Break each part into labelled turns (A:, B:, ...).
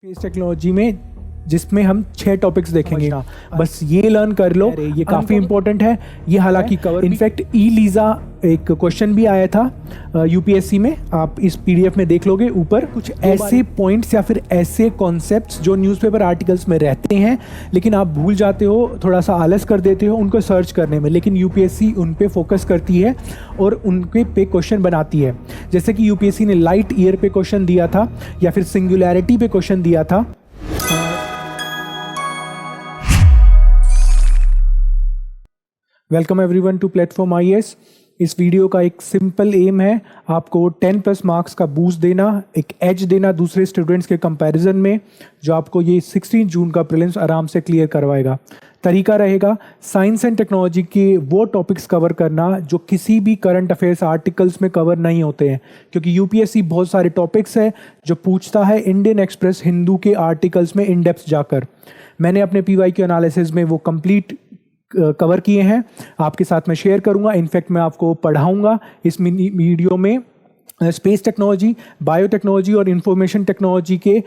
A: Space technology में जिसमें हम 6 टॉपिक्स देखेंगे। बस ये लर्न कर लो, ये काफ़ी इंपॉर्टेंट है। ये हालांकि कवर इनफैक्ट लीजा एक क्वेश्चन भी आया था यूपीएससी में, आप इस पीडीएफ में देख लोगे। ऊपर कुछ ऐसे पॉइंट्स या फिर ऐसे कॉन्सेप्ट्स जो न्यूज़पेपर आर्टिकल्स में रहते हैं लेकिन आप भूल जाते हो, थोड़ा सा आलस कर देते हो उनको सर्च करने में, लेकिन यूपीएससी उन पे फोकस करती है और उनके पे क्वेश्चन बनाती है। जैसे कि यूपीएससी ने लाइट ईयर पे क्वेश्चन दिया था या फिर सिंगुलैरिटी पे क्वेश्चन दिया था। Welcome everyone to platform IAS. इस वीडियो का एक सिंपल एम है आपको 10+ मार्क्स का बूस्ट देना, एक एज देना दूसरे स्टूडेंट्स के कंपैरिजन में, जो आपको ये 16 जून का प्रीलिम्स आराम से क्लियर करवाएगा। तरीका रहेगा साइंस एंड टेक्नोलॉजी के वो टॉपिक्स कवर करना जो किसी भी करंट अफेयर्स आर्टिकल्स में कवर नहीं होते हैं, क्योंकि यूपीएससी बहुत सारे टॉपिक्स है जो पूछता है इंडियन एक्सप्रेस हिंदू के आर्टिकल्स में इन डेप्थ जाकर। मैंने अपने पीवाईक्यू एनालिसिस में वो कंप्लीट कवर किए हैं, आपके साथ मैं शेयर करूंगा। इनफैक्ट मैं आपको पढ़ाऊंगा इस वीडियो में स्पेस टेक्नोलॉजी, बायोटेक्नोलॉजी और इंफॉर्मेशन टेक्नोलॉजी के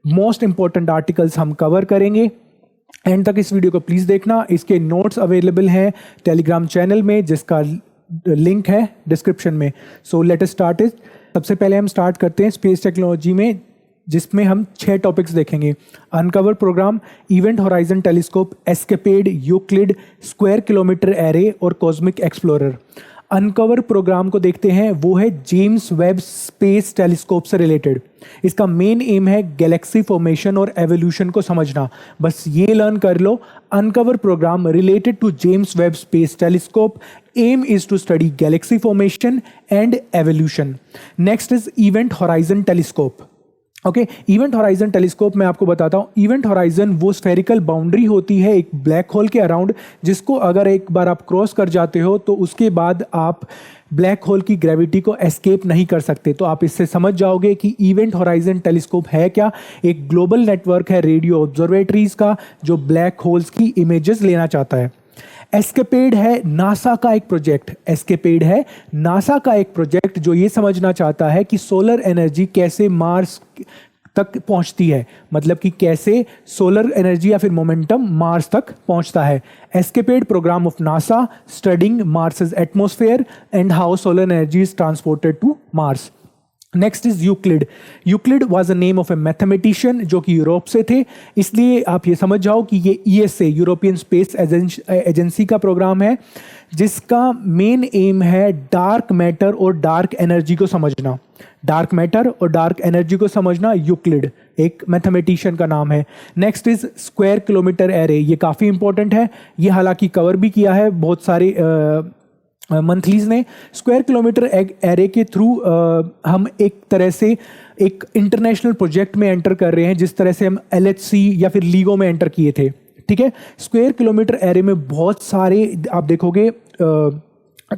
A: मोस्ट इंपॉर्टेंट आर्टिकल्स हम कवर करेंगे। एंड तक इस वीडियो को प्लीज़ देखना। इसके नोट्स अवेलेबल हैं टेलीग्राम चैनल में, जिसका लिंक है डिस्क्रिप्शन में। So let us start it. सबसे पहले हम स्टार्ट करते हैं स्पेस टेक्नोलॉजी में, जिसमें हम 6 टॉपिक्स देखेंगे। Uncover program, event horizon telescope, ESCAPADE, Euclid, square kilometre array और कॉस्मिक एक्सप्लोरर। अनकवर प्रोग्राम को देखते हैं, वो है जेम्स वेब स्पेस टेलीस्कोप से रिलेटेड। इसका मेन एम है गैलेक्सी फॉर्मेशन और एवोल्यूशन को समझना। बस ये लर्न कर लो। Uncover program related to James Webb space telescope, aim is to study galaxy formation and evolution. Next is event horizon telescope. Okay, event horizon telescope में आपको बताता हूँ, इवेंट होराइजन वो स्फेरिकल बाउंड्री होती है एक ब्लैक होल के around, जिसको अगर एक बार आप क्रॉस कर जाते हो तो उसके बाद आप ब्लैक होल की ग्रेविटी को एस्केप नहीं कर सकते। तो आप इससे समझ जाओगे कि इवेंट होराइजन टेलीस्कोप है क्या। एक ग्लोबल नेटवर्क है रेडियो ऑब्जर्वेटरीज का जो ब्लैक होल्स की इमेजेस लेना चाहता है। एस्केपेड है नासा का एक प्रोजेक्ट, एस्केपेड है नासा का एक प्रोजेक्ट जो ये समझना चाहता है कि सोलर एनर्जी कैसे मार्स तक पहुंचती है, मतलब कि कैसे सोलर एनर्जी या फिर मोमेंटम मार्स तक पहुंचता है। ESCAPADE program of NASA studying Mars's atmosphere and how solar energy is transported to Mars. Next is Euclid. Euclid was a name of a mathematician जो कि यूरोप से थे, इसलिए आप ये समझ जाओ कि ये ईएसए यूरोपियन स्पेस एजेंसी का प्रोग्राम है, जिसका मेन एम है डार्क मैटर और डार्क एनर्जी को समझना। डार्क मैटर और डार्क एनर्जी को समझना यूक्लिड एक मैथमेटिशियन का नाम है। Next is square kilometre array. ये काफ़ी इंपॉर्टेंट है, ये हालांकि कवर भी किया है बहुत सारे मंथलीज ने। स्क्वायर किलोमीटर एरे के थ्रू हम एक तरह से एक इंटरनेशनल प्रोजेक्ट में एंटर कर रहे हैं, जिस तरह से हम एलएचसी या फिर लीगो में एंटर किए थे। ठीक है, स्क्वायर किलोमीटर एरे में बहुत सारे आप देखोगे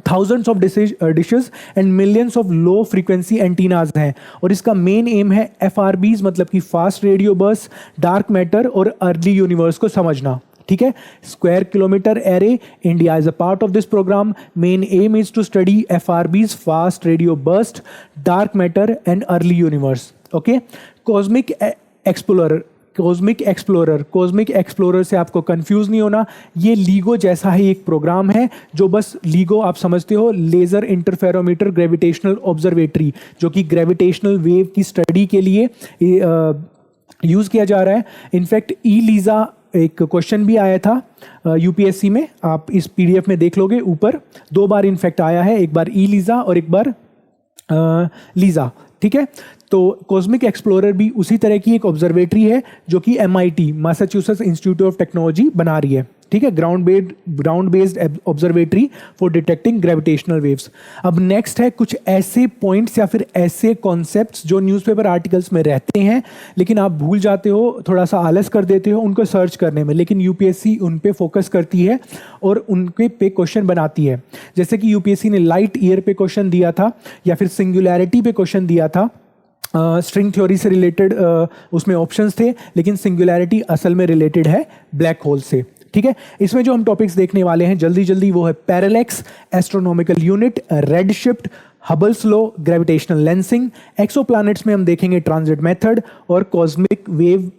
A: thousands of dishes and millions of low frequency antennas हैं, और इसका मेन एम है FRBs मतलब कि fast radio burst, dark matter और अर्ली यूनिवर्स को समझना। ठीक है, square kilometre array, India is a part of this programme. Main aim is to study FRBs, fast radio burst, dark matter and early universe. Okay, cosmic explorer. Cosmic explorer से आपको confuse नहीं होना, ये LIGO जैसा ही एक programme है, जो बस लीगो आप समझते हो लेजर इंटरफेरोमीटर ग्रेविटेशनल ऑब्जर्वेटरी, जो कि ग्रेविटेशनल वेव की स्टडी के लिए यूज किया जा रहा है। इनफैक्ट लीजा एक क्वेश्चन भी आया था यूपीएससी में, आप इस पीडीएफ में देख लोगे। ऊपर 2 बार इनफैक्ट आया है, एक बार लीजा और एक बार लीजा। ठीक है, तो कॉस्मिक एक्सप्लोरर भी उसी तरह की एक ऑब्जर्वेटरी है जो कि MIT Massachusetts institute of technology बना रही है। ठीक है, ground based observatory for detecting gravitational waves. अब नेक्स्ट है कुछ ऐसे पॉइंट्स या फिर ऐसे कॉन्सेप्ट्स जो न्यूज़पेपर आर्टिकल्स में रहते हैं लेकिन आप भूल जाते हो, थोड़ा सा आलस कर देते हो उनको सर्च करने में, लेकिन यूपीएससी उन पे फोकस करती है और उनके पे क्वेश्चन बनाती है। जैसे कि यूपीएससी ने लाइट ईयर पे क्वेश्चन दिया था या फिर सिंगुलैरिटी पे क्वेश्चन दिया था। स्ट्रिंग थ्योरी से रिलेटेड उसमें ऑप्शंस थे, लेकिन सिंगुलैरिटी असल में रिलेटेड है ब्लैक होल से। ठीक है, इसमें जो हम टॉपिक्स देखने वाले हैं जल्दी जल्दी वो है parallax, astronomical unit, red shift, हबल्स law, gravitational lensing. Exoplanets में हम देखेंगे ट्रांजिट मेथड और कॉस्मिक वेव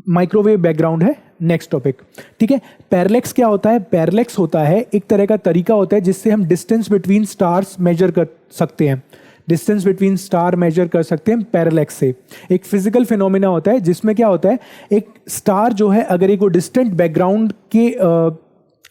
A: माइक्रोवेव बैकग्राउंड है नेक्स्ट टॉपिक। ठीक है, पैरेलैक्स क्या होता है? पैरेलैक्स होता है एक तरह का तरीका होता है जिससे हम डिस्टेंस बिटवीन स्टार्स मेजर कर सकते हैं। डिस्टेंस बिटवीन स्टार मेजर कर सकते हैं पैरेलैक्स से। एक फिजिकल फिनोमिना होता है जिसमें क्या होता है, एक स्टार जो है अगर एक वो डिस्टेंट बैकग्राउंड के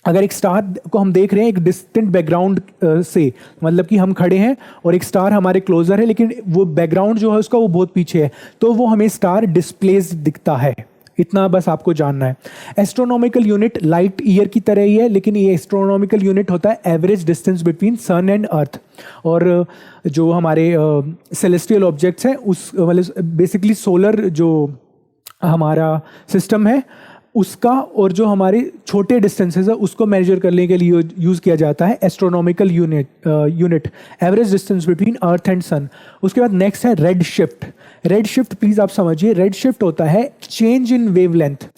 A: अगर एक स्टार को हम देख रहे हैं एक डिस्टेंट बैकग्राउंड से, मतलब कि हम खड़े हैं और एक स्टार हमारे क्लोजर है लेकिन वो बैकग्राउंड जो है उसका वो बहुत पीछे है, तो वो हमें स्टार डिस्प्लेस दिखता है। इतना बस आपको जानना है। एस्ट्रोनॉमिकल यूनिट लाइट ईयर की तरह ही है, लेकिन ये एस्ट्रोनॉमिकल यूनिट होता है average distance between sun and earth. और जो हमारे सेलेस्टियल ऑब्जेक्ट्स हैं उस मतलब बेसिकली सोलर जो हमारा सिस्टम है उसका और जो हमारे छोटे डिस्टेंसेस है उसको मेजर करने के लिए यूज़ किया जाता है astronomical unit average distance between earth and sun. उसके बाद नेक्स्ट है red shift. Red shift please आप समझिए, रेड शिफ्ट होता है चेंज इन वेवलेंथ।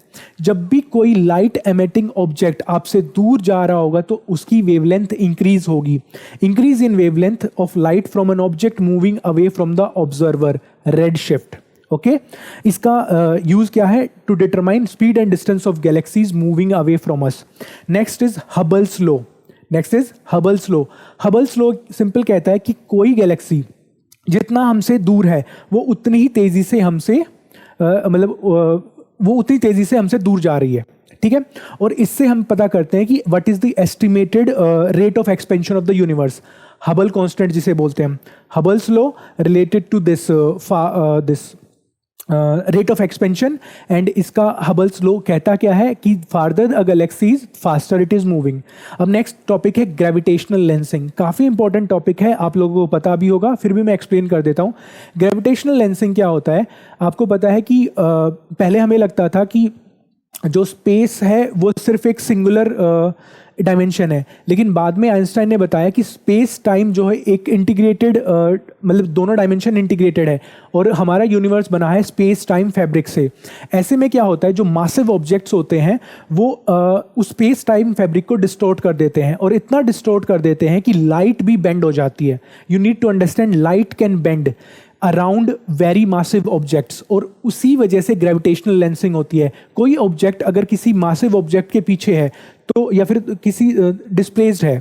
A: जब भी कोई लाइट एमिटिंग ऑब्जेक्ट आपसे दूर जा रहा होगा तो उसकी वेवलेंथ इंक्रीज होगी। Increase in wavelength of light from an object moving away from the observer, red shift. Okay, इसका यूज क्या है? To determine speed and distance of galaxies moving away from us. Next is Hubble's law. Next is Hubble's law. Hubble's law simple कहता है कि कोई Galaxy जितना हमसे दूर है वो उतनी ही तेजी से हमसे वो उतनी तेजी से हमसे दूर जा रही है। ठीक है, और इससे हम पता करते हैं कि what is the estimated rate of expansion of the universe. Hubble constant जिसे बोलते हैं हम। Hubble's law related to this rate of expansion, and इसका हबल्स लॉ कहता क्या है कि farther a galaxy is faster it is moving. अब नेक्स्ट टॉपिक है ग्रेविटेशनल लेंसिंग। काफ़ी इंपॉर्टेंट टॉपिक है, आप लोगों को पता भी होगा, फिर भी मैं एक्सप्लेन कर देता हूँ। ग्रेविटेशनल लेंसिंग क्या होता है? आपको पता है कि पहले हमें लगता था कि जो स्पेस है वो सिर्फ एक सिंगुलर डायमेंशन है, लेकिन बाद में आइंस्टाइन ने बताया कि स्पेस टाइम जो है एक इंटीग्रेटेड मतलब दोनों डायमेंशन इंटीग्रेटेड है और हमारा यूनिवर्स बना है स्पेस टाइम फैब्रिक से। ऐसे में क्या होता है, जो मासिव ऑब्जेक्ट्स होते हैं वो उस स्पेस टाइम फैब्रिक को डिस्टोर्ट कर देते हैं और इतना डिस्टोर्ट कर देते हैं कि लाइट भी बेंड हो जाती है। You need to understand light can bend around very massive objects, और उसी वजह से ग्रेविटेशनल लेंसिंग होती है। कोई ऑब्जेक्ट अगर किसी मासिव ऑब्जेक्ट के पीछे है तो या फिर किसी डिस्प्लेस्ड है,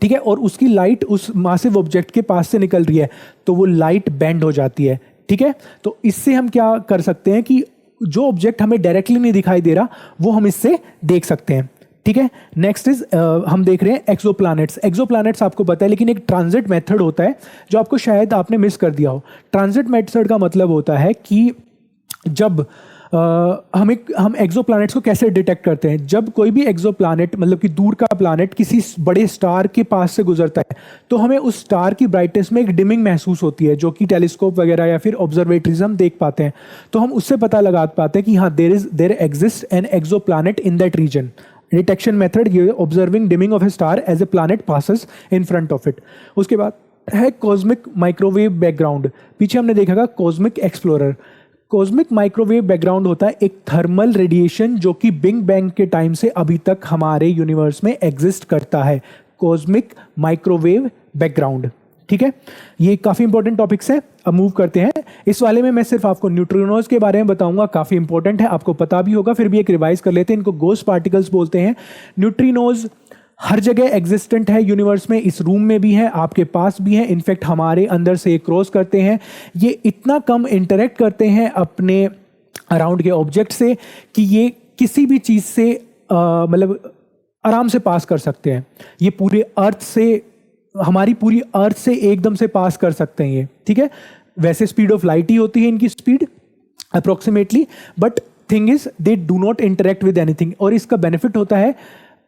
A: ठीक है, और उसकी लाइट उस मासिव ऑब्जेक्ट के पास से निकल रही है तो वो लाइट बेंड हो जाती है। ठीक है, तो इससे हम क्या कर सकते हैं कि जो ऑब्जेक्ट हमें डायरेक्टली नहीं दिखाई दे रहा वो हम इससे देख सकते हैं। ठीक है, नेक्स्ट इज हम देख रहे हैं एक्सोप्लैनेट्स। एक्सोप्लैनेट्स आपको पता है, लेकिन एक ट्रांजिट मेथड होता है जो आपको शायद आपने मिस कर दिया हो। ट्रांजिट मेथड का मतलब होता है कि जब हम एक्सोप्लैनेट्स को कैसे डिटेक्ट करते हैं, जब कोई भी एक्सोप्लैनेट मतलब कि दूर का प्लैनेट किसी बड़े स्टार के पास से गुजरता है तो हमें उस स्टार की ब्राइटनेस में एक डिमिंग महसूस होती है, जो कि टेलीस्कोप वगैरह या फिर ऑब्जर्वेटरीज हम देख पाते हैं। तो हम उससे पता लगा पाते हैं कि हाँ there exist an exoplanet in that region. Detection method ये observing dimming of a star as a planet passes in front of it. उसके बाद है कॉस्मिक माइक्रोवेव बैकग्राउंड। पीछे हमने देखा था cosmic explorer. Cosmic microwave background होता है एक थर्मल रेडिएशन जो कि बिग बैंग के टाइम से अभी तक हमारे यूनिवर्स में एग्जिस्ट करता है। कॉस्मिक माइक्रोवेव बैकग्राउंड, ठीक है, ये काफी इंपॉर्टेंट टॉपिक्स है। अब मूव करते हैं। इस वाले में मैं सिर्फ आपको न्यूट्रिनोज के बारे में बताऊंगा, काफी इंपॉर्टेंट है, आपको पता भी होगा, फिर भी एक रिवाइज कर लेते हैं। इनको गोस्ट पार्टिकल्स बोलते हैं। न्यूट्रिनोज हर जगह एग्जिस्टेंट है यूनिवर्स में, इस रूम में भी है, आपके पास भी है, इनफैक्ट हमारे अंदर से क्रॉस करते हैं। ये इतना कम इंटरेक्ट करते हैं अपने अराउंड के ऑब्जेक्ट से कि ये किसी भी चीज से मतलब आराम से पास कर सकते हैं। ये पूरे अर्थ से, हमारी पूरी अर्थ से एकदम से पास कर सकते हैं ये, ठीक है। वैसे स्पीड ऑफ लाइट ही होती है इनकी speed approximately, but thing is they do not interact with anything. और इसका बेनिफिट होता है,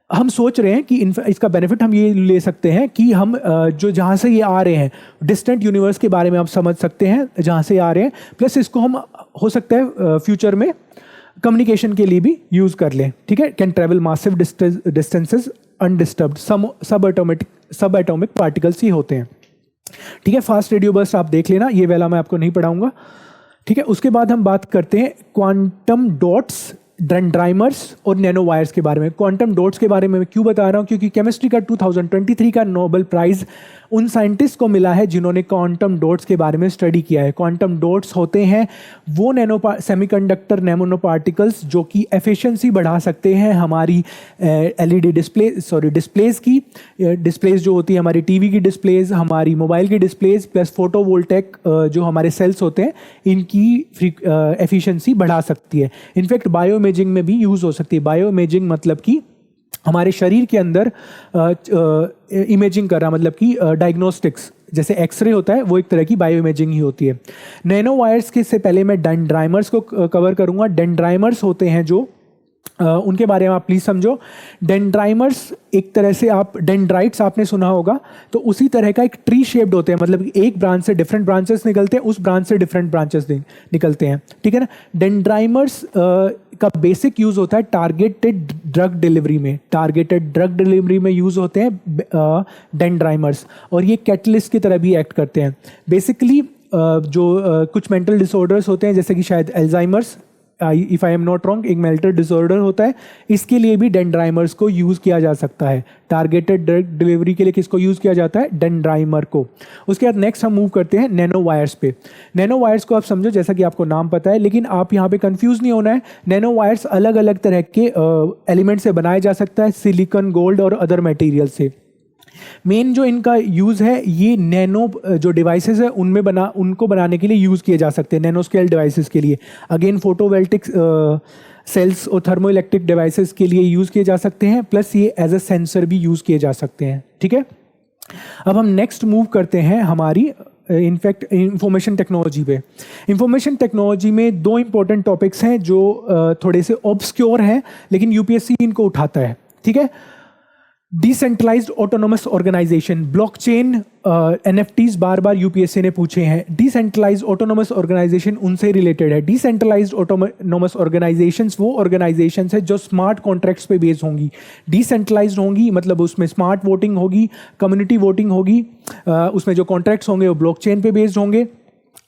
A: हम सोच रहे हैं कि इसका बेनिफिट हम ये ले सकते हैं कि हम जो जहाँ से ये आ रहे हैं डिस्टेंट यूनिवर्स के बारे में आप समझ सकते हैं जहाँ से आ रहे हैं, प्लस इसको हम हो सकता है फ्यूचर में कम्युनिकेशन के लिए भी यूज कर लें, ठीक है। Can travel massive distances undisturbed, सब एटॉमिक पार्टिकल्स ही होते हैं, ठीक है। फास्ट रेडियो बर्स्ट आप देख लेना, ये वाला मैं आपको नहीं पढ़ाऊंगा, ठीक है। उसके बाद हम बात करते हैं क्वांटम डॉट्स, डेंड्राइमर्स और नैनो वायर्स के बारे में। क्वांटम डॉट्स के बारे में मैं क्यों बता रहा हूं, क्योंकि केमिस्ट्री का 2023 का नोबेल प्राइज उन साइंटिस्ट को मिला है जिन्होंने क्वांटम डॉट्स के बारे में स्टडी किया है। क्वांटम डॉट्स होते हैं वो सेमीकंडक्टर नैनो पार्टिकल्स जो कि एफिशिएंसी बढ़ा सकते हैं हमारी एलईडी डिस्प्लेज की, डिस्प्लेज जो होती है हमारी टीवी की डिस्प्लेज, हमारी मोबाइल की डिस्प्लेज, प्लस फोटोवोल्टेक जो हमारे सेल्स होते हैं इनकी एफिशिएंसी बढ़ा सकती है। इनफैक्ट बायो इमेजिंग में भी यूज़ हो सकती है। बायो इमेजिंग मतलब कि हमारे शरीर के अंदर इमेजिंग कर रहा, मतलब कि डायग्नोस्टिक्स जैसे एक्सरे होता है वो एक तरह की बायो इमेजिंग ही होती है। नैनो वायर्स के से पहले मैं डेंड्राइमर्स को कवर करूंगा। डेंड्राइमर्स होते हैं जो उनके बारे में आप प्लीज समझो। डेंड्राइमर्स एक तरह से, आप डेंड्राइट्स आपने सुना होगा, तो उसी तरह का एक ट्री शेप्ड होते हैं, मतलब एक ब्रांच से डिफरेंट ब्रांचेस निकलते हैं, उस ब्रांच से डिफरेंट ब्रांचेस निकलते हैं, ठीक है ना। डेंड्राइमर्स का बेसिक यूज होता है टारगेटेड ड्रग डिलीवरी में। टारगेटेड ड्रग डिलीवरी में यूज होते हैं डेंड्राइमर्स, और ये कैटलिस्ट की तरह भी एक्ट करते हैं। बेसिकली जो कुछ मेंटल डिसऑर्डर्स होते हैं जैसे कि शायद Alzheimer's, if I am not wrong, एक मेंटल डिसऑर्डर होता है, इसके लिए भी डेंड्राइमर्स को यूज किया जा सकता है। टारगेटेड ड्रग डिलीवरी के लिए किसको यूज किया जाता है? डेंड्राइमर को। उसके बाद नेक्स्ट हम मूव करते हैं नैनो वायर्स पे। नैनो वायर्स को आप समझो जैसा कि आपको नाम पता है, लेकिन आप यहाँ पे कंफ्यूज नहीं होना है। नैनो वायर्स अलग अलग तरह के एलिमेंट से बनाया जा सकता है, सिलिकॉन, गोल्ड और अदर मटेरियल से। मेन जो इनका यूज है, ये नैनो जो डिवाइसेस है उनको बनाने के लिए यूज किए जा सकते हैं, नैनो स्केल डिवाइसेस के लिए। अगेन फोटोवोल्टिक सेल्स और थर्मो इलेक्ट्रिक डिवाइसेस के लिए यूज किए जा सकते हैं, प्लस ये एज अ सेंसर भी यूज किए जा सकते हैं, ठीक है। अब हम नेक्स्ट मूव करते हैं हमारी इनफैक्ट इंफॉर्मेशन टेक्नोलॉजी पे। इंफॉर्मेशन टेक्नोलॉजी में दो इंपॉर्टेंट टॉपिक्स हैं जो थोड़े से ऑब्सक्योर हैं, लेकिन यूपीएससी इनको उठाता है, ठीक है। Decentralised autonomous organisation, blockchain, NFTs बार बार यूपीएससी ने पूछे हैं। डिसेंट्रलाइज्ड ऑटोनोमस ऑर्गेनाइजेशन उनसे रिलेटेड है। डिसेंट्रलाइज्ड ऑटोनोमस ऑर्गेनाइजेशंस वो ऑर्गेनाइजेशंस है जो स्मार्ट कॉन्ट्रैक्ट्स पे बेस होंगी। डिसेंट्रलाइज्ड होंगी मतलब उसमें स्मार्ट वोटिंग होगी, कम्युनिटी वोटिंग होगी, उसमें जो कॉन्ट्रैक्ट्स होंगे वो ब्लॉकचेन पे बेस्ड होंगे,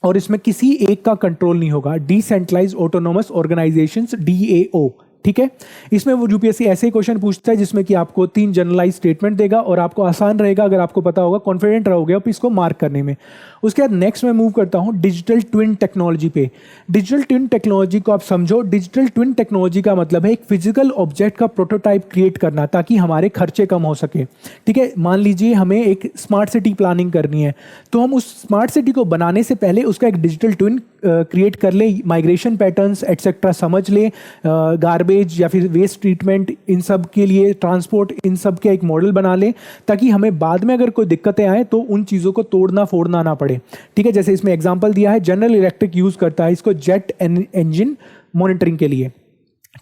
A: और इसमें किसी एक का कंट्रोल नहीं होगा। डिसेंट्रलाइज्ड ऑटोनोमस ऑर्गेनाइजेशंस, DAO, ठीक है। इसमें वो यूपीएससी ऐसे क्वेश्चन पूछता है जिसमें कि आपको 3 जनरलाइज स्टेटमेंट देगा और आपको आसान रहेगा, अगर आपको पता होगा, कॉन्फिडेंट रहोगे आप इसको मार्क करने में। उसके बाद नेक्स्ट मैं मूव करता हूं डिजिटल ट्विन टेक्नोलॉजी पे। डिजिटल ट्विन टेक्नोलॉजी को आप समझो, डिजिटल ट्विन टेक्नोलॉजी का मतलब है एक फिजिकल ऑब्जेक्ट का प्रोटोटाइप क्रिएट करना ताकि हमारे खर्चे कम हो सके, ठीक है। मान लीजिए हमें एक स्मार्ट सिटी प्लानिंग करनी है, तो हम उस स्मार्ट सिटी को बनाने से पहले उसका एक डिजिटल ट्विन क्रिएट कर ले, माइग्रेशन पैटर्न्स एटसेट्रा समझ ले, गार्बेज या फिर वेस्ट ट्रीटमेंट, इन सब के लिए ट्रांसपोर्ट, इन सब के एक मॉडल बना ले ताकि हमें बाद में अगर कोई दिक्कतें आए तो उन चीज़ों को तोड़ना फोड़ना ना पड़े, ठीक है। जैसे इसमें एग्जांपल दिया है, जनरल इलेक्ट्रिक यूज करता है इसको जेट इंजन मॉनिटरिंग के लिए,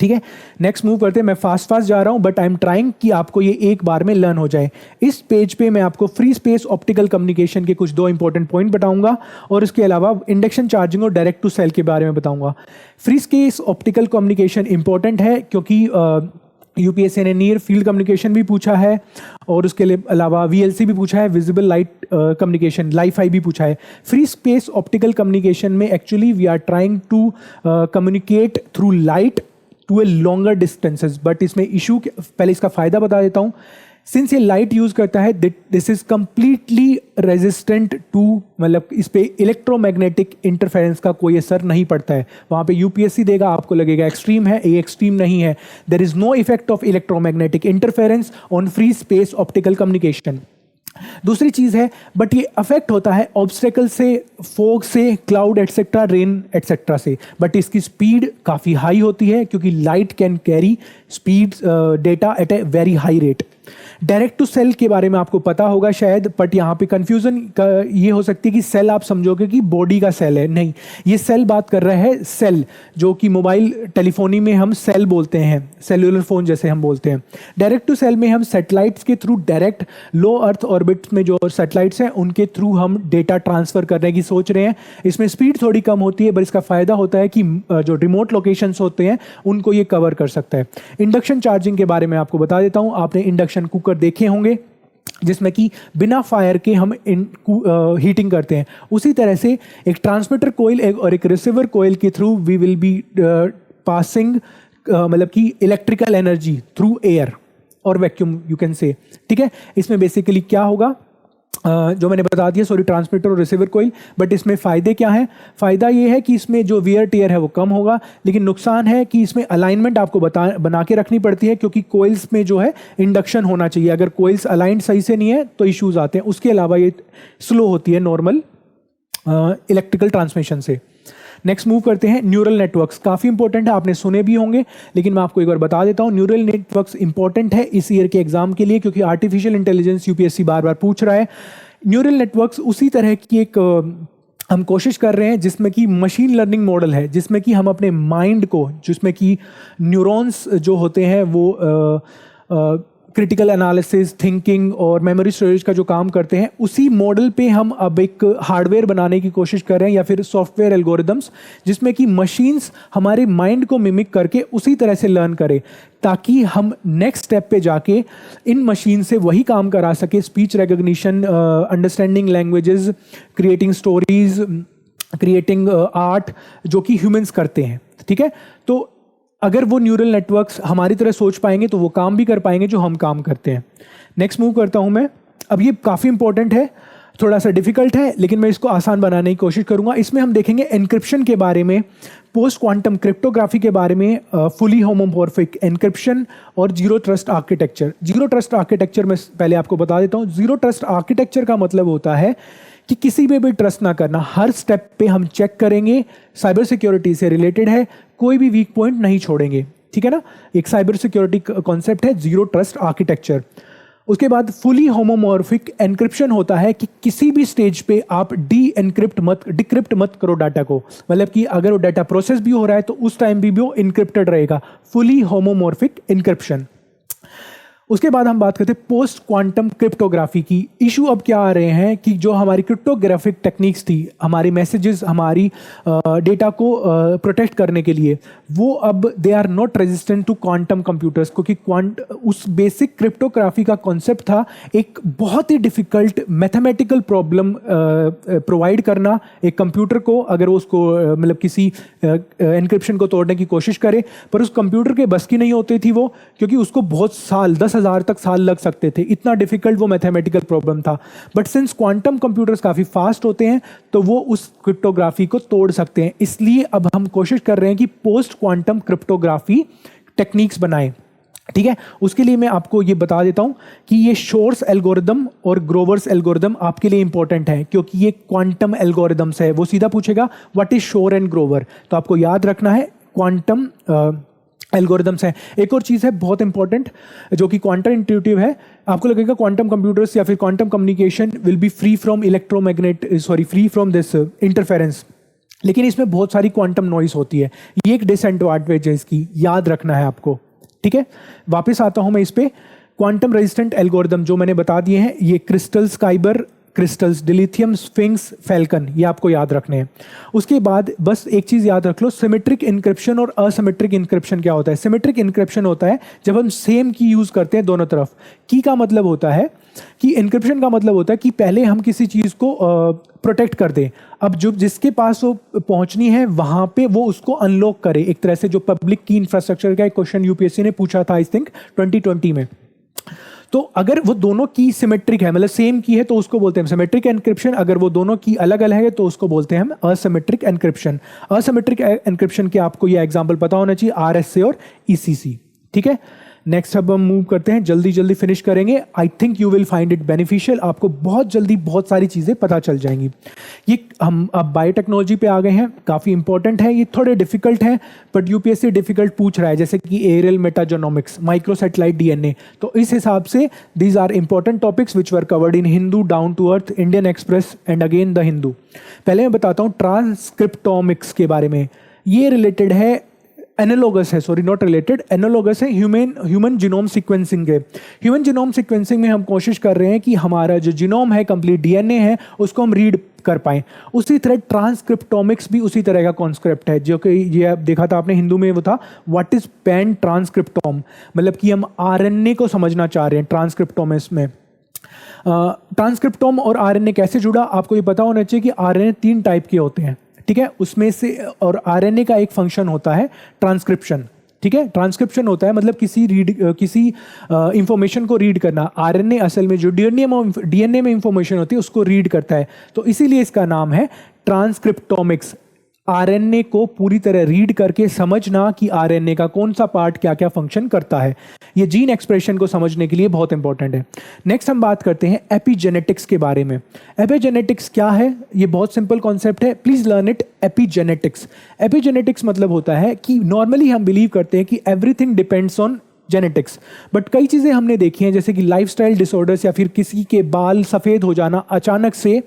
A: ठीक है। नेक्स्ट मूव करते हैं। मैं फास्ट जा रहा हूं बट आई एम ट्राइंग कि आपको ये एक बार में लर्न हो जाए। इस पेज पे मैं आपको फ्री स्पेस ऑप्टिकल कम्युनिकेशन के कुछ 2 इंपॉर्टेंट पॉइंट बताऊंगा और इसके अलावा इंडक्शन चार्जिंग और डायरेक्ट टू सेल के बारे में बताऊंगा। Free space optical communication important है क्योंकि यूपीएससी ने नियर फील्ड कम्युनिकेशन भी पूछा है और उसके अलावा VLC भी पूछा है, विजिबल लाइट कम्युनिकेशन, लाइफाई भी पूछा है। फ्री स्पेस ऑप्टिकल कम्युनिकेशन में actually we are trying to communicate through light to a longer distances, but इसमें इशू, पहले इसका फायदा बता देता हूं। सिंस ये लाइट यूज करता है, this is completely resistant to, मतलब इस पे इलेक्ट्रोमैग्नेटिक इंटरफेरेंस का कोई असर नहीं पड़ता है। वहां पे यूपीएससी देगा, आपको लगेगा एक्सट्रीम है, ये एक्सट्रीम नहीं है। There is no effect of electromagnetic interference on free space optical communication. दूसरी चीज है, बट ये अफेक्ट होता है ऑब्स्टेकल से, फोग से, क्लाउड एटसेट्रा, रेन एटसेट्रा से, बट इसकी स्पीड काफी हाई होती है क्योंकि light can carry speed data at a very high rate. Direct to cell के बारे में आपको पता होगा शायद, बट यहाँ पे कंफ्यूजन ये हो सकती है कि सेल आप समझोगे कि बॉडी का सेल है, नहीं, ये सेल बात कर रहा है सेल, जो कि मोबाइल टेलीफोनी में हम सेल बोलते हैं, सेल्यूलर फोन जैसे हम बोलते हैं। डायरेक्ट टू सेल में हम सैटेलाइट्स के थ्रू डायरेक्ट लो अर्थ ऑर्बिट में जो सैटेलाइट्स हैं उनके थ्रू हम डेटा ट्रांसफर करने की सोच रहे हैं। इसमें स्पीड थोड़ी कम होती है, पर इसका फायदा होता है कि जो रिमोट लोकेशंस होते हैं उनको ये कवर कर सकता है। इंडक्शन चार्जिंग के बारे में आपको बता देता हूं, आपने इंडक्शन कुकर देखे होंगे जिसमें कि बिना फायर के हम हीटिंग करते हैं। उसी तरह से एक ट्रांसमीटर कोयल और एक रिसीवर कोयल के through we will be passing, मतलब कि इलेक्ट्रिकल एनर्जी थ्रू एयर और वैक्यूम, यू कैन से, ठीक है। इसमें बेसिकली क्या होगा, जो मैंने बता दिया, सॉरी, ट्रांसमीटर और रिसीवर कोइल। बट इसमें फ़ायदे क्या हैं? फ़ायदा ये है कि इसमें जो वियर टियर है वो कम होगा, लेकिन नुकसान है कि इसमें अलाइनमेंट आपको बना के रखनी पड़ती है, क्योंकि कोइल्स में जो है इंडक्शन होना चाहिए। अगर कोइल्स अलाइंड सही से नहीं है तो इश्यूज आते हैं। उसके अलावा ये स्लो होती है नॉर्मल इलेक्ट्रिकल ट्रांसमिशन से। नेक्स्ट मूव करते हैं न्यूरल नेटवर्क्स। काफ़ी इंपॉर्टेंट है, आपने सुने भी होंगे, लेकिन मैं आपको एक बार बता देता हूँ। न्यूरल नेटवर्क्स इंपॉर्टेंट है इस ईयर के एग्जाम के लिए, क्योंकि आर्टिफिशियल इंटेलिजेंस यूपीएससी बार बार पूछ रहा है। न्यूरल नेटवर्क्स उसी तरह की एक हम कोशिश कर रहे हैं जिसमें कि मशीन लर्निंग मॉडल है, जिसमें कि हम अपने माइंड को, जिसमें कि न्यूरॉन्स जो होते हैं वो क्रिटिकल एनालिसिस, थिंकिंग और मेमोरी स्टोरेज का जो काम करते हैं, उसी मॉडल पे हम अब एक हार्डवेयर बनाने की कोशिश कर रहे हैं, या फिर सॉफ्टवेयर एल्गोरिदम्स, जिसमें कि मशीन्स हमारे माइंड को मिमिक करके उसी तरह से लर्न करें, ताकि हम नेक्स्ट स्टेप पे जाके इन मशीन से वही काम करा सके। Speech recognition, understanding languages, creating stories, creating art, जो कि ह्यूमंस करते हैं। ठीक है, तो अगर वो न्यूरल नेटवर्क्स हमारी तरह सोच पाएंगे तो वो काम भी कर पाएंगे जो हम काम करते हैं। नेक्स्ट मूव करता हूं मैं। अब ये काफ़ी इंपॉर्टेंट है, थोड़ा सा डिफिकल्ट है, लेकिन मैं इसको आसान बनाने की कोशिश करूंगा। इसमें हम देखेंगे एन्क्रिप्शन के बारे में, पोस्ट क्वांटम क्रिप्टोग्राफी के बारे में, फुली होमोमॉर्फिक एन्क्रिप्शन और zero trust architecture. Zero trust architecture में पहले आपको बता देता हूँ। जीरो ट्रस्ट आर्किटेक्चर का मतलब होता है कि किसी पे भी ट्रस्ट ना करना। हर स्टेप पे हम चेक करेंगे, साइबर सिक्योरिटी से रिलेटेड है, कोई भी वीक पॉइंट नहीं छोड़ेंगे। ठीक है ना, एक साइबर सिक्योरिटी कॉन्सेप्ट है जीरो ट्रस्ट आर्किटेक्चर। उसके बाद फुली होमोमॉर्फिक एन्क्रिप्शन होता है कि किसी भी स्टेज पे आप डिक्रिप्ट मत करो डाटा को, मतलब कि अगर वो डाटा प्रोसेस भी हो रहा है तो उस टाइम भी वो इनक्रिप्टेड रहेगा। Fully homomorphic encryption. उसके बाद हम बात करते हैं पोस्ट क्वांटम क्रिप्टोग्राफी की। इशू अब क्या आ रहे हैं कि जो हमारी क्रिप्टोग्राफिक टेक्निक्स थी, हमारी मैसेजेस, हमारी डेटा को प्रोटेक्ट करने के लिए, वो अब they are not resistant to quantum computers, क्योंकि उस बेसिक क्रिप्टोग्राफी का कॉन्सेप्ट था एक बहुत ही डिफिकल्ट मैथमेटिकल प्रॉब्लम प्रोवाइड करना एक कंप्यूटर को, अगर वो उसको मतलब किसी एन्क्रिप्शन को तोड़ने की कोशिश करे, पर उस कंप्यूटर के बस की नहीं होती थी वो, क्योंकि उसको बहुत साल, 10,000 तक साल लग सकते थे, इतना डिफिकल्ट वो मैथमेटिकल प्रॉब्लम था। बट सिंस क्वांटम कंप्यूटर्स काफ़ी फास्ट होते हैं तो वो उस क्रिप्टोग्राफी को तोड़ सकते हैं। इसलिए अब हम कोशिश कर रहे हैं कि पोस्ट क्वांटम क्रिप्टोग्राफी टेक्निक्स बनाएं। ठीक है, उसके लिए मैं आपको ये बता देता हूं कि ये शोर्स एल्गोरिदम और ग्रोवर्स एल्गोरिदम आपके लिए इंपॉर्टेंट है, क्योंकि ये क्वांटम एल्गोरिदम्स है। वो सीधा पूछेगा व्हाट इज शोर एंड ग्रोवर, तो आपको याद रखना है क्वांटम एल्गोरिदम्स है। एक और चीज़ है बहुत इंपॉर्टेंट जो कि क्वांटम इंट्यूटिव है। आपको लगेगा क्वांटम कंप्यूटर्स या फिर quantum communication will be free from free from this interference, लेकिन इसमें बहुत सारी क्वांटम नॉइज होती है। ये एक डिसएडवांटेज है, इसकी याद रखना है आपको। ठीक है, वापस आता हूं मैं इस पे। क्वांटम रेजिस्टेंट एल्गोरिदम जो मैंने बता दिए हैं, ये crystals, kyber crystals, dilithium, sphinx, falcon, ये आपको याद रखने हैं। उसके बाद बस एक चीज याद रख लो, सिमेट्रिक इनक्रिप्शन और असिमेट्रिक इनक्रिप्शन क्या होता है। सिमेट्रिक इनक्रिप्शन होता है जब हम सेम की यूज करते हैं दोनों तरफ। की का मतलब होता है कि इनक्रिप्शन का मतलब होता है कि पहले हम किसी चीज को प्रोटेक्ट कर दें, अब जो जिसके पास वो पहुंचनी है वहां पे वो उसको अनलॉक करे, एक तरह से। जो पब्लिक की इंफ्रास्ट्रक्चर का एक क्वेश्चन यूपीएससी ने पूछा था आई थिंक 2020 में। तो अगर वो दोनों की सिमेट्रिक है, मतलब सेम की है, तो उसको बोलते हैं सिमेट्रिक एनक्रिप्शन। अगर वो दोनों की अलग अलग है तो उसको बोलते हैं हम असिमेट्रिक एनक्रिप्शन। असिमेट्रिक एनक्रिप्शन के आपको ये एग्जांपल पता होना चाहिए, आरएसए और ईसीसी। ठीक है, नेक्स्ट अब हम मूव करते हैं, जल्दी जल्दी फिनिश करेंगे। I think you will find it beneficial, आपको बहुत जल्दी बहुत सारी चीज़ें पता चल जाएंगी। ये हम अब बायोटेक्नोलॉजी पे आ गए हैं, काफ़ी इंपॉर्टेंट है। ये थोड़े डिफिकल्ट हैं बट यूपीएससी डिफिकल्ट पूछ रहा है, जैसे कि एरियल मेटाजेनोमिक्स, माइक्रोसैटेलाइट डीएनए। तो इस हिसाब से these are important topics which were covered in Hindu, down to earth, Indian Express and again the Hindu. पहले मैं बताता हूँ ट्रांसक्रिप्टोमिक्स के बारे में। ये रिलेटेड है, एनालॉगस है, सॉरी नॉट रिलेटेड, एनालॉगस है ह्यूमन जीनोम सीक्वेंसिंग के। ह्यूमन जीनोम सीक्वेंसिंग में हम कोशिश कर रहे हैं कि हमारा जो जीनोम है, कंप्लीट डीएनए है, उसको हम रीड कर पाएं। उसी तरह ट्रांसक्रिप्टोमिक्स भी उसी तरह का कॉन्सेप्ट है, जो कि ये देखा था आपने हिंदू में, वो था व्हाट इज पैन ट्रांसक्रिप्टोम, मतलब कि हम आरएनए को समझना चाह रहे हैं ट्रांसक्रिप्टोमिक्स में। ट्रांसक्रिप्टोम और आरएनए कैसे जुड़ा, आपको ये पता होना चाहिए कि आरएनए 3 टाइप के होते हैं। ठीक है, उसमें से और आरएनए का एक फंक्शन होता है ट्रांसक्रिप्शन। ठीक है। ट्रांसक्रिप्शन होता है मतलब किसी इंफॉर्मेशन को रीड करना। आरएनए असल में जो डीएनए में इंफॉर्मेशन होती है उसको रीड करता है, तो इसीलिए इसका नाम है ट्रांसक्रिप्टोमिक्स। आरएनए को पूरी तरह रीड करके समझना कि आरएनए का कौन सा पार्ट क्या क्या फंक्शन करता है, ये जीन एक्सप्रेशन को समझने के लिए बहुत इंपॉर्टेंट है। नेक्स्ट हम बात करते हैं एपिजेनेटिक्स के बारे में। एपिजेनेटिक्स क्या है? ये बहुत सिंपल कॉन्सेप्ट है, please learn it. Epigenetics, epigenetics मतलब होता है कि नॉर्मली हम बिलीव करते हैं कि everything depends on genetics, but कई चीज़ें हमने देखी हैं जैसे कि लाइफस्टाइल डिसऑर्डर्स या फिर किसी के बाल सफ़ेद हो जाना अचानक से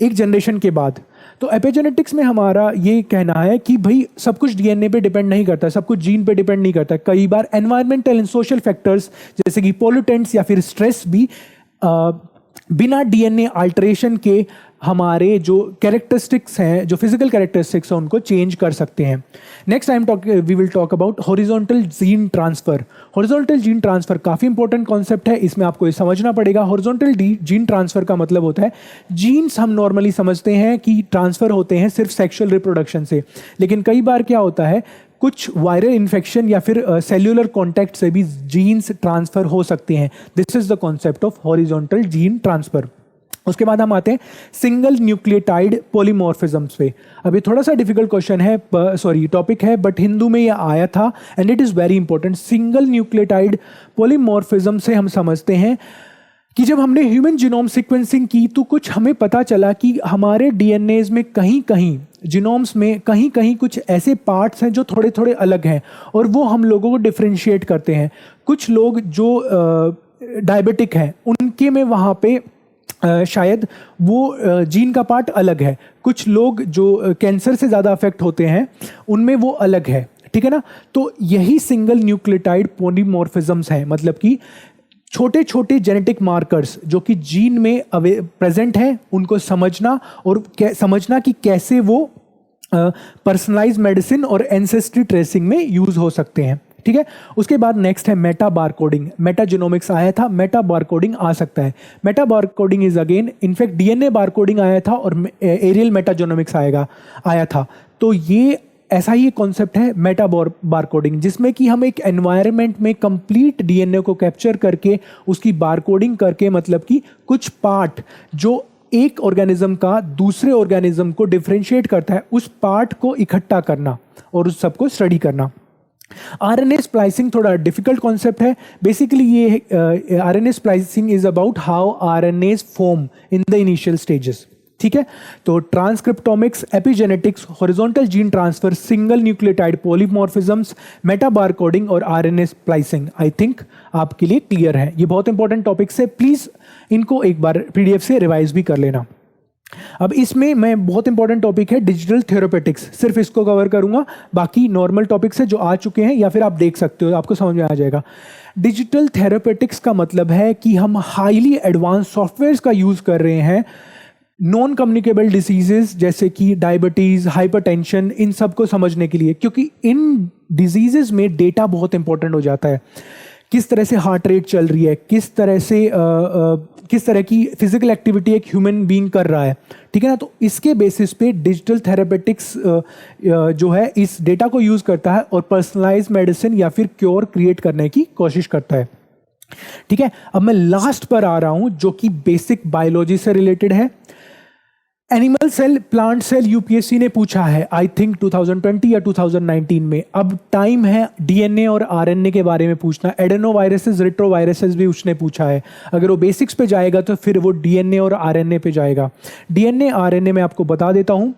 A: एक जनरेशन के बाद। तो एपिजेनेटिक्स में हमारा ये कहना है कि भाई सब कुछ डीएनए पे डिपेंड नहीं करता, सब कुछ जीन पे डिपेंड नहीं करता। कई बार एनवायरमेंटल एंड सोशल फैक्टर्स जैसे कि पोल्यूटेंट्स या फिर स्ट्रेस भी बिना डीएनए अल्टरेशन के हमारे जो कैरेक्टरिस्टिक्स हैं, जो फिजिकल कैरेक्टरिस्टिक्स हैं, उनको चेंज कर सकते हैं। Next we will talk about horizontal gene transfer. Horizontal gene transfer काफ़ी इंपॉर्टेंट कॉन्सेप्ट है, इसमें आपको ये समझना पड़ेगा। हॉरिजॉन्टल जीन ट्रांसफर का मतलब होता है जीन्स हम नॉर्मली समझते हैं कि ट्रांसफर होते हैं सिर्फ सेक्सुअल रिप्रोडक्शन से, लेकिन कई बार क्या होता है कुछ वायरल इन्फेक्शन या फिर सेल्यूलर कॉन्टैक्ट से भी जीन्स ट्रांसफर हो सकते हैं। This is the concept of horizontal gene transfer. उसके बाद हम आते हैं सिंगल न्यूक्लियोटाइड पॉलीमॉर्फिज्म्स पे। अभी थोड़ा सा डिफिकल्ट क्वेश्चन है, सॉरी टॉपिक है, बट हिंदू में ये आया था and it is very important. Single nucleotide polymorphism से हम समझते हैं कि जब हमने ह्यूमन जीनोम सीक्वेंसिंग की तो कुछ हमें पता चला कि हमारे डीएनएज में कहीं कहीं जीनोम्स में कहीं कहीं कुछ ऐसे पार्ट्स हैं जो थोड़े थोड़े अलग हैं और वो हम लोगों को डिफ्रेंशिएट करते हैं। कुछ लोग जो डायबिटिक हैं उनके में वहाँ पे शायद वो जीन का पार्ट अलग है, कुछ लोग जो कैंसर से ज़्यादा अफेक्ट होते हैं उनमें वो अलग है, ठीक है ना। तो यही सिंगल न्यूक्लियोटाइड पॉलीमॉर्फिज्म्स हैं, मतलब कि छोटे छोटे जेनेटिक मार्कर्स जो कि जीन में प्रेजेंट हैं उनको समझना और समझना कि कैसे वो पर्सनलाइज मेडिसिन और एंसेस्ट्री ट्रेसिंग में यूज हो सकते हैं, ठीक है। उसके बाद नेक्स्ट है मेटा बारकोडिंग। मेटा जीनोमिक्स आया था, मेटा बारकोडिंग आ सकता है। Meta barcoding is again in fact DNA barcoding आया था और एरियल मेटा जीनोमिक्स आया था। तो ये ऐसा ही कॉन्सेप्ट है मेटा बारकोडिंग, जिसमें कि हम एक एनवायरनमेंट में कंप्लीट डीएनए को कैप्चर करके उसकी बारकोडिंग करके, मतलब कि कुछ पार्ट जो एक ऑर्गेनिज्म का दूसरे ऑर्गेनिज्म को डिफरेंशिएट करता है उस पार्ट को इकट्ठा करना और उस सबको स्टडी करना। आरएनए स्प्लाइसिंग थोड़ा डिफिकल्ट कॉन्सेप्ट है। बेसिकली ये RNA splicing is about how RNAs form in the initial stages, ठीक है। तो transcriptomics, epigenetics, horizontal gene transfer, single nucleotide polymorphisms, meta barcoding और आरएनए स्प्लाइसिंग आई थिंक आपके लिए क्लियर है। ये बहुत इंपॉर्टेंट टॉपिक्स है, प्लीज इनको एक बार पीडीएफ से रिवाइज भी कर लेना। अब इसमें मैं बहुत इंपॉर्टेंट टॉपिक है डिजिटल थेरापेटिक्स, सिर्फ इसको कवर करूंगा, बाकी नॉर्मल टॉपिक्स है जो आ चुके हैं या फिर आप देख सकते हो, आपको समझ में आ जाएगा। डिजिटल थेरापेटिक्स का मतलब है कि हम हाईली एडवांस सॉफ्टवेयर्स का यूज कर रहे हैं नॉन कम्युनिकेबल डिसीजेस जैसे कि डायबिटीज, हाइपरटेंशन, इन सब को समझने के लिए, क्योंकि इन डिजीजेस में डेटा बहुत इंपॉर्टेंट हो जाता है। किस तरह से हार्ट रेट चल रही है, किस तरह की फिजिकल एक्टिविटी एक ह्यूमन बीइंग कर रहा है, ठीक है ना। तो इसके बेसिस पे डिजिटल थेरापेटिक्स जो है इस डेटा को यूज करता है और पर्सनलाइज मेडिसिन या फिर क्योर क्रिएट करने की कोशिश करता है, ठीक है। अब मैं लास्ट पर आ रहा हूं जो कि बेसिक बायोलॉजी से रिलेटेड है। Animal cell, plant cell, UPSC ने पूछा है आई थिंक 2020 या 2019 में। अब टाइम है डीएनए और आरएनए के बारे में पूछना। एडेनोवायरसेस, रेट्रोवायरसेस भी उसने पूछा है। अगर वो बेसिक्स पे जाएगा तो फिर वो डीएनए और आरएनए पे जाएगा। डीएनए आरएनए में आपको बता देता हूं।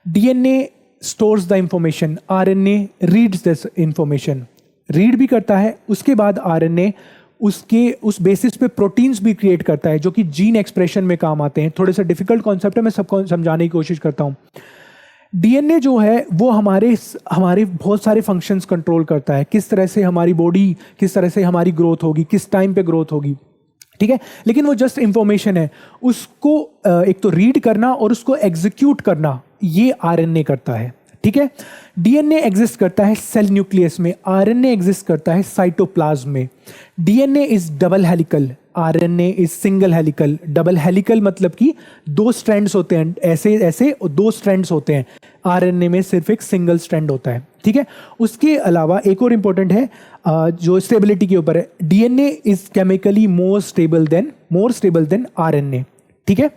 A: DNA stores the information, RNA reads this information, read भी करता है। उसके बाद आरएनए उस बेसिस पे प्रोटीन्स भी क्रिएट करता है जो कि जीन एक्सप्रेशन में काम आते हैं। थोड़े से डिफिकल्ट कॉन्सेप्ट है, मैं सबको समझाने की कोशिश करता हूं। डीएनए जो है वो हमारे बहुत सारे फंक्शंस कंट्रोल करता है, किस तरह से हमारी बॉडी, किस तरह से हमारी ग्रोथ होगी, किस टाइम पे ग्रोथ होगी, ठीक है। लेकिन वो जस्ट इंफॉर्मेशन है, उसको एक तो रीड करना और उसको एग्जीक्यूट करना ये आरएनए करता है, ठीक है। डीएनए एग्जिस्ट करता है सेल न्यूक्लियस में, आरएनए एग्जिस्ट करता है साइटोप्लाज्म में। DNA is double helical, RNA is single helical. Double helical मतलब कि 2 स्ट्रैंड्स होते हैं, ऐसे ऐसे 2 स्ट्रैंड्स होते हैं। RNA में सिर्फ एक सिंगल स्ट्रैंड होता है, ठीक है। उसके अलावा एक और इंपॉर्टेंट है जो स्टेबिलिटी के ऊपर है, DNA is chemically more stable then RNA, ठीक है।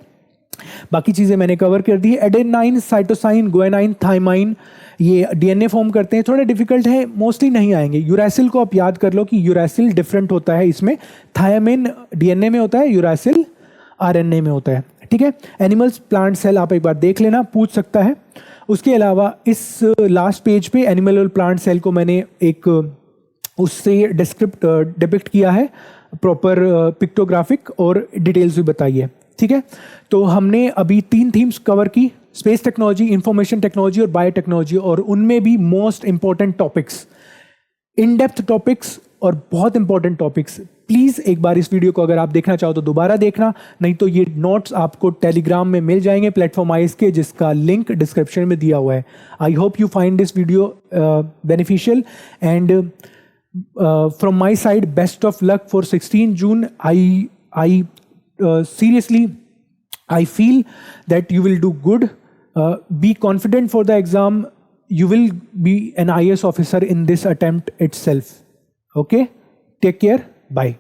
A: बाकी चीजें मैंने कवर कर दी। एडेनाइन, साइटोसाइन, गुआनाइन, थाइमाइन, ये DNA फॉर्म करते हैं। थोड़े डिफिकल्ट है, मोस्टली नहीं आएंगे। यूरासिल को आप याद कर लो कि यूरासिल डिफरेंट होता है, इसमें थायामिन DNA में होता है, यूरासिल RNA में होता है, ठीक है। एनिमल्स, प्लांट, सेल आप एक बार देख लेना, पूछ सकता है। उसके अलावा इस लास्ट पेज पे एनिमल और प्लांट सेल को मैंने एक उससे डिपिक्ट किया है, प्रॉपर पिक्टोग्राफिक और डिटेल्स भी बताई है, ठीक है। तो हमने अभी 3 थीम्स कवर की, स्पेस टेक्नोलॉजी, इंफॉर्मेशन टेक्नोलॉजी और बायोटेक्नोलॉजी, और उनमें भी most important topics, in depth topics और बहुत इंपॉर्टेंट टॉपिक्स। प्लीज एक बार इस वीडियो को अगर आप देखना चाहो तो दोबारा देखना, नहीं तो ये नोट्स आपको टेलीग्राम में मिल जाएंगे प्लेटफॉर्म आइज के, जिसका लिंक डिस्क्रिप्शन में दिया हुआ है। I hope you find this video beneficial and from my side best of luck for 16 June. I seriously, I feel that you will do good. Be confident for the exam. You will be an IAS officer in this attempt itself. Okay? Take care. Bye.